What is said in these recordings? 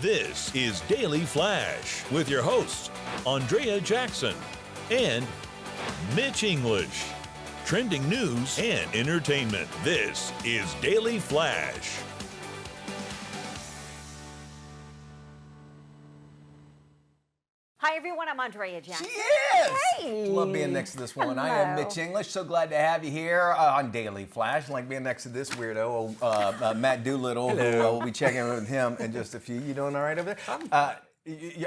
This is Daily Flash with your hosts, Andrea Jackson and Mitch English. Trending news and entertainment. This is Daily Flash. Hi, everyone. I'm Andrea Jackson. She is! Hey! Love being next to this one. Hello. I am Mitch English. So glad to have you here on Daily Flash. I like being next to this weirdo, Matt Doolittle, who we'll be checking in with him in just a few. You doing all right over there?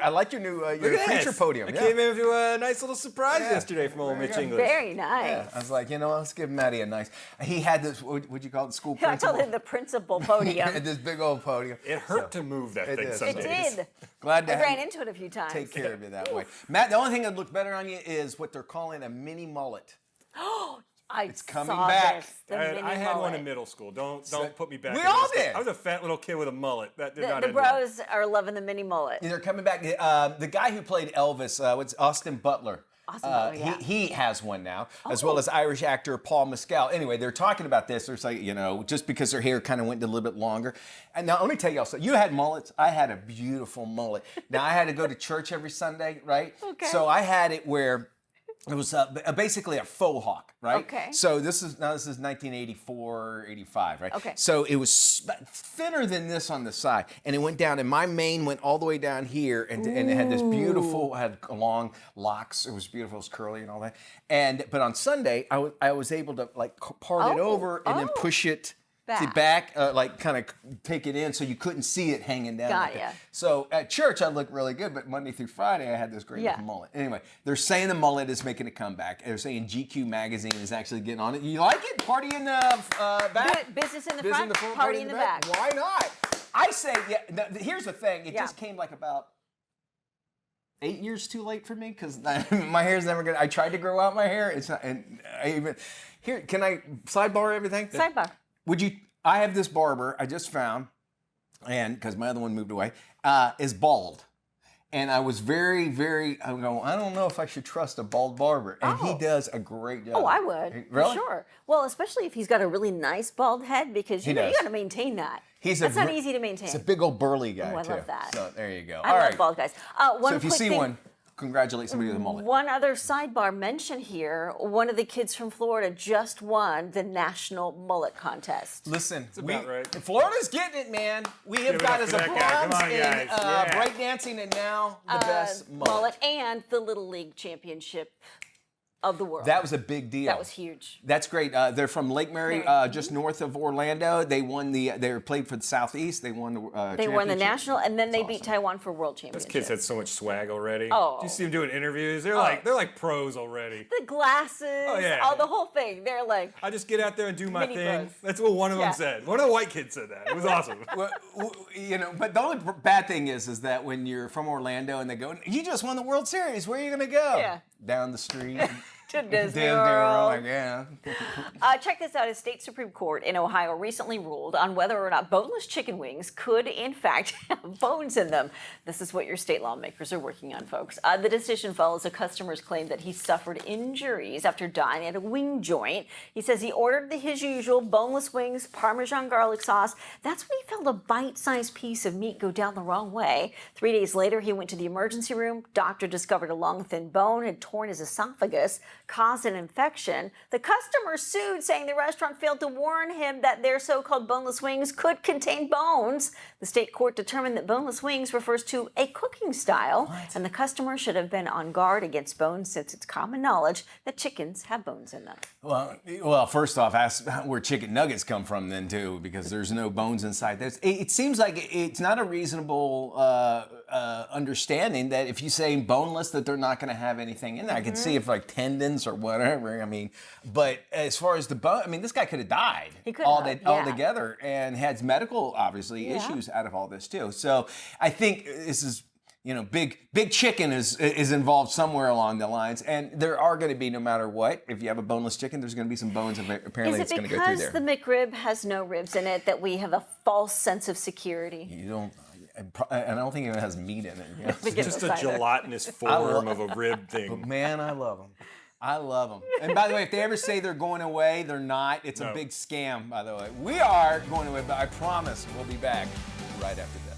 I like your new your feature podium. I came in to a nice little surprise yesterday from old Mitch English. Very nice. Yeah. I was like, let's give Matty a nice. He had this. What'd you call it? School I principal. told him the principal podium. He had this big old podium. It hurt to move that thing some It days. did. Glad to I have ran you into it a few times. take care of you that way. Matt, the only thing that looked better on you is what they're calling a mini mullet. It's coming back. I had one in middle school. Don't put me back. We in all this. did. I was a fat little kid with a mullet. That did not The end well. bros are loving the mini mullet. They're coming back. The guy who played Elvis, what's Austin Butler? Yeah. He has one now, as well as Irish actor Paul Mescal. Anyway, they're talking about this. There's like, just because their hair kind of went a little bit longer. And now let me tell you also, you had mullets. I had a beautiful mullet. Now I had to go to church every Sunday, right? Okay. So I had it where it was basically a faux hawk, right? Okay. So this is 1984, 85, right? Okay. So it was thinner than this on the side, and it went down, and my mane went all the way down here, and it had this beautiful, had long locks. It was beautiful, it was curly and all that. But on Sunday, I was able to like part it over and then push it back, like kind of take it in so you couldn't see it hanging down. Got like ya. that. So at church, I looked really good, but Monday through Friday, I had this great little mullet. Anyway, they're saying the mullet is making a comeback. They're saying GQ magazine is actually getting on it. You like it? Party in the back? Business in the front, party in the back. Why not? I say, here's the thing. It just came like about 8 years too late for me because my hair's never gonna. I tried to grow out my hair. It's not. And I even here. Can I sidebar everything? Sidebar. Would you? I have this barber I just found, and because my other one moved away, is bald. And I was very, very, I don't know if I should trust a bald barber. And he does a great job. Oh, I would. Really? For sure. Well, especially if he's got a really nice bald head because you got to maintain that. That's not easy to maintain. He's a big old burly guy, I too. love that. So there you go. I love bald guys. So if you see one, congratulate somebody with a mullet. One other sidebar mention here, one of the kids from Florida just won the National Mullet Contest. Listen, about right. Florida's getting it, man. We have got as a bronze in breakdancing and now the best mullet. And the Little League Championship of the world. That was a big deal. That was huge. That's great. They're from Lake Mary, just north of Orlando. They won they played for the Southeast. They won the They won the championship. national, and then they beat Taiwan for world championship. Those kids had so much swag already. Oh. Do you see them doing interviews? They're like pros already. The glasses, the whole thing. They're like, I just get out there and do my mini thing. pros. That's what one of them said. One of the white kids said that. It was awesome. Well, but the only bad thing is that when you're from Orlando and they go, you just won the World Series. Where are you going to go? Yeah. Down the street. to Disney World. Check this out. A state Supreme Court in Ohio recently ruled on whether or not boneless chicken wings could, in fact, have bones in them. This is what your state lawmakers are working on, folks. The decision follows a customer's claim that he suffered injuries after dining at a wing joint. He says he ordered his usual boneless wings, Parmesan garlic sauce. That's when he felt a bite-sized piece of meat go down the wrong way. 3 days later, he went to the emergency room. Doctor discovered a long, thin bone had torn his esophagus, caused an infection. The customer sued, saying the restaurant failed to warn him that their so-called boneless wings could contain bones. The state court determined that boneless wings refers to a cooking style, and the customer should have been on guard against bones since it's common knowledge that chickens have bones in them. Well, first off, ask where chicken nuggets come from then, too, because there's no bones inside this. It seems like it's not a reasonable understanding that if you say boneless, that they're not going to have anything in there. I can see if like tendons or whatever. I mean, but as far as the bone, this guy could have died altogether and had medical, obviously, issues out of all this too. So I think this is, big chicken is involved somewhere along the lines, and there are going to be, no matter what, if you have a boneless chicken, there's going to be some bones. Apparently, it's going to go through there. Is it because the McRib has no ribs in it that we have a false sense of security? You don't. And I don't think it has meat in it. It's just a gelatinous form of a rib thing. But man, I love them. I love them. And by the way, if they ever say they're going away, they're not. It's a big scam, by the way. We are going away, but I promise we'll be back right after this.